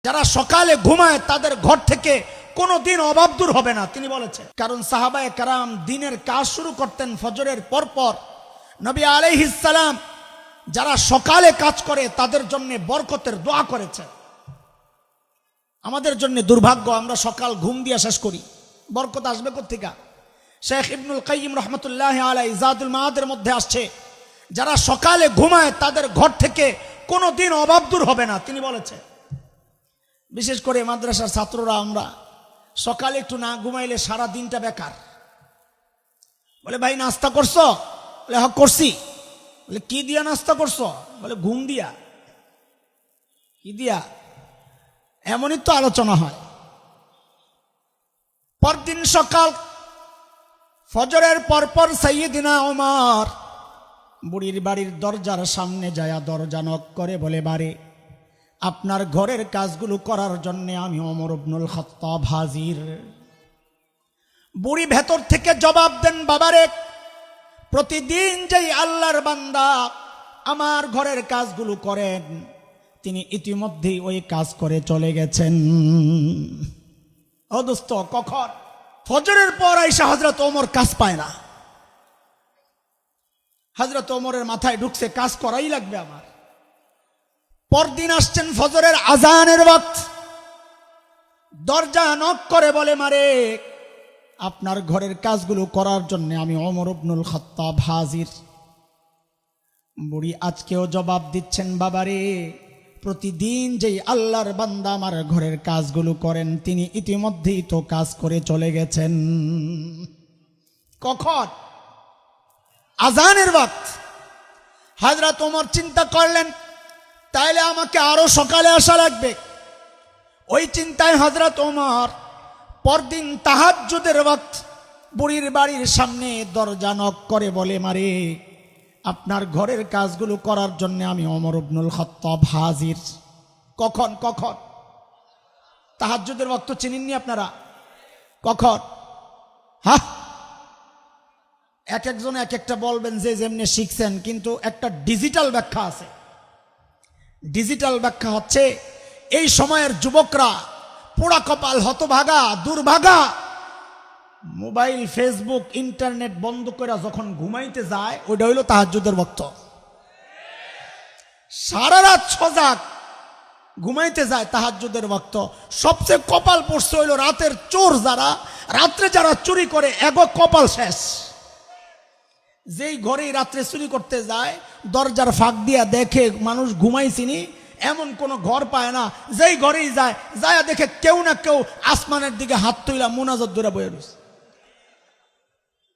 যারা সকালে ঘুমায় তাদের ঘর থেকে কোনোদিন অভাব দূর হবে না, তিনি বলেছেন। কারণ সাহাবায়ে কেরাম দিনের কাজ শুরু করতেন ফজরের পরপর। নবী আলাইহিস সালাম যারা সকালে কাজ করে তাদের জন্য বরকতের দোয়া করেছেন। আমাদের জন্য দুর্ভাগ্য, আমরা সকাল ঘুম দিয়ে শেষ করি, বরকত আসবে কোত্থেকে? শেখ ইবনুল কাইয়িম রহমতুল্লাহ আলাইহি জাদুল মাআদের মধ্যে আসছে, যারা সকালে ঘুমায় তাদের ঘর থেকে কোনোদিন অভাব দূর হবে না, তিনি বলেছেন। বিশেষ করে মাদ্রাসার ছাত্ররা আমরা সকালে একটু না ঘুমাইলে সারা দিনটা বেকার। বলে ভাই নাস্তা করছো? বলে হ্যাঁ করছি। বলে কি দিয়া নাস্তা করছো? বলে ঘুম দিয়া। কি দিয়া? এমনই তো আলোচনা হয়। পরদিন সকাল ফজরের পরপর সাইয়্যিদিনা ওমর বুড়ির বাড়ির দরজার সামনে যায়া দরজা নক করে বলে, বারে আপনার ঘরের কাজগুলো করার জন্য আমি ওমর ইবনুল খাত্তাব হাজির। বুড়ি ভেতর থেকে জবাব দেন, বাবারে প্রতিদিন যেই আল্লাহর বান্দা আমার ঘরের কাজগুলো করেন তিনি ইতিমধ্যেই ওই কাজ করে চলে গেছেন। ও দোস্ত, কখন? ফজরের পর আইসা হযরত ওমর কাজ পায় না। হযরত ওমরের মাথায় ঢুকছে কাজ করাই লাগবে আমার। পরদিন আসছেন ফজরের আজানের ওয়াক্ত, দরজা নক করে বলে, মারে আপনার ঘরের কাজগুলো করার জন্য আমি ওমর ইবনুল খাত্তাব হাজির। বুড়ি আজকেও জবাব দিচ্ছেন, বাবারে প্রতিদিন যেই আল্লাহর বান্দা আমার ঘরের কাজগুলো করেন তিনি ইতিমধ্যেই তো কাজ করে চলে গেছেন। কখন? আজানের ওয়াক্ত। হযরত ওমর চিন্তা করলেন তাইলে আমাকে আরো সকালে আসা লাগবে। ওই চিন্তায় হযরত ওমর পরদিন তাহাজ্জুদের ওয়াক্ত বুড়ির বাড়ির সামনে দরজা নক করে বলে, মারে আপনার ঘরের কাজগুলো করার জন্য আমি ওমর ইবনুল খাত্তাব হাজির। কখন? কখন? তাহাজ্জুদের ওয়াক্ত চিনেননি আপনারা? কখন? হ্যাঁ, এক একজন এক একটা বলবেন যে যেমনি শিখছেন, কিন্তু একটা ডিজিটাল ব্যাখ্যা আছে। ডিজিটাল ব্যাখ্যা হচ্ছে এই সময়ের যুবকরা পোড়া কপাল, হতভাগা, দুর্ভাগা, মোবাইল, ফেসবুক, ইন্টারনেট বন্ধ করে যখন ঘুমাইতে যায় ওইটা হইল তাহাজ্জুদের ওয়াক্ত। সারা রাত সজাগ ঘুমাইতে যায় তাহাজ্জুদের ওয়াক্ত। সবচেয়ে কপাল পড়ছে হইল রাতের চোর, যারা রাত্রে যারা চুরি করে এগো কপাল শেষ। যেই ঘরেই রাত্রে চুরি করতে যায় দরজার ফাঁক দিয়া দেখে মানুষ ঘুমাইছিনি এমন কোনো ঘর পায় না। যেই ঘরেই যায় যায় দেখে কেউ না কেউ আসমানের দিকে হাত তুইলা মুনাজাত ধরে বয়ে রয়েছে।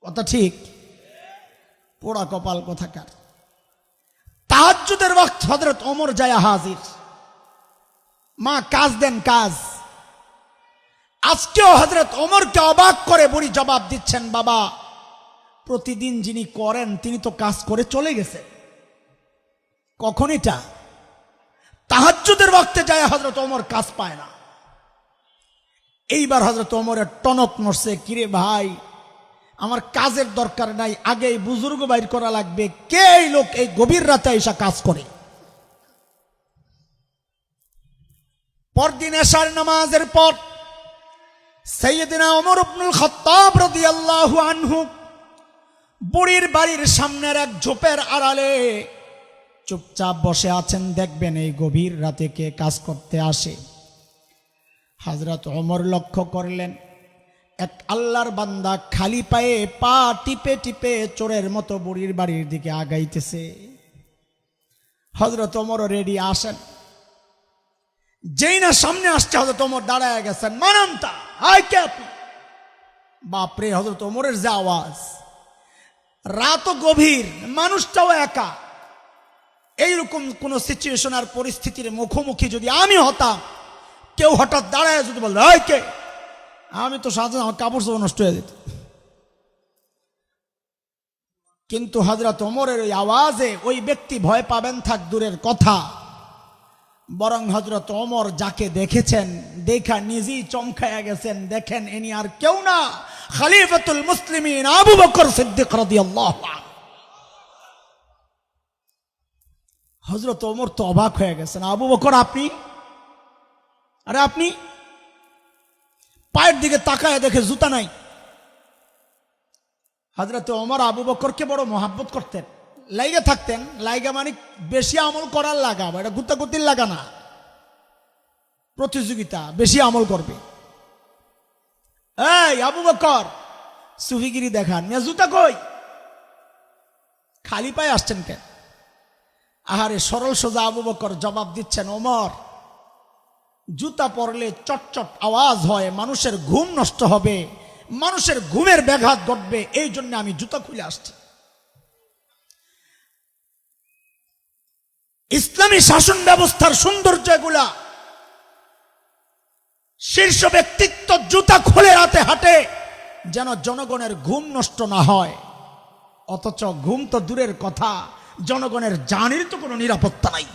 কথা ঠিক? পোড়া কপাল কোথাকার। তাহাজ্জুদের ওয়াক্ত হযরত ওমর যায় হাজির। মা কাজ দেন, কাজ। আজকেও হযরত ওমরকে অবাক করে বুড়ি জবাব দিচ্ছেন, বাবা প্রতিদিন যিনি করেন তিনি তো কাজ করে চলে গেছে। কখন? এটা তাহাজ্জুদের ওয়াক্তে যায় হযরত ওমর কাজ পায় না। এইবার হযরত ওমরের টনক নড়ছে, কিরে ভাই আমার কাজের দরকার নাই, আগে এই বুজুর্গ বাইর করা লাগবে। কে এই লোক এই গভীর রাতে এসে কাজ করে? পরদিন এশার নামাজের পর সাইয়্যিদিনা ওমর ইবনুল খাত্তাব রাদিয়াল্লাহু আনহু বুড়ির বাড়ির সামনের এক ঝোপের আড়ালে চুপচাপ বসে আছেন। দেখবেন এই গভীর রাতে কে কাজ করতে আসে। হযরত ওমর লক্ষ্য করলেন এক আল্লাহর বান্দা খালি পায়ে পা টিপে টিপে চোরের মতো বুড়ির বাড়ির দিকে আগাইতেছে। হযরত ওমর রেডি আসেন। যেই না সামনে আসছে হযরত ওমর দাঁড়ায় গেছেন। মানামতা, হাই কে আপনি? বাপরে, হযরত ওমরের যে আওয়াজ! রাতও গভীর, মানুষটাও একা। এইরকম কোন সিচুয়েশন আর পরিস্থিতির মুখোমুখি যদি আমি হতাম, কেউ হঠাৎ দাঁড়ায় যদি বলতো হাই কে, আমি তো সাথে আমার কাপড় চোপড় নষ্ট হয়ে যেত। কিন্তু হযরত ওমরের ওই আওয়াজে ওই ব্যক্তি ভয় পাবেন থাক দূরের কথা, বরং হযরত ওমর যাকে দেখেছেন দেখা নিজেই চমকায়া গেছেন। দেখেন ইনি আর কেউ না, খলিফাতুল মুসলিমিন আবু বকর সিদ্দিক রাদিয়াল্লাহু আনহু। হযরত ওমর তো অবাক হয়ে গেছেন। আবু বকর আপনি? আরে আপনি পায়ের দিকে তাকায় দেখে জুতা নাই। হযরত ওমর আবু বকরকে বড় মহাব্বত করতেন, লাইগা থাকতেন। লাইগা মানে বেশি আমল করার লাগা, এটা গুতাগুতির লাগা না, প্রতিযোগিতা, বেশি আমল করবে। এই আবু বকর, সুফিগিরি দেখান, মিয়া জুতা কই? খালি পায়ে আসছেন কেন? আহারে সরল সোজা আবু বকর জবাব দিচ্ছেন, ওমর, জুতা পরলে চটচট আওয়াজ হয়, মানুষের ঘুম নষ্ট হবে, মানুষের ঘুমের ব্যাঘাত ঘটবে, এই জন্য আমি জুতা খুলে আসছি। ইসলামী শাসন ব্যবস্থার সৌন্দর্য এগুলা। শীর্ষ ব্যক্তিত্ব জুতা খুলে রাতে হাঁটে যেন জনগণের ঘুম নষ্ট না হয়, অথচ ঘুম তো দূরের কথা, জনগণের জানের তো কোনো নিরাপত্তা নাই।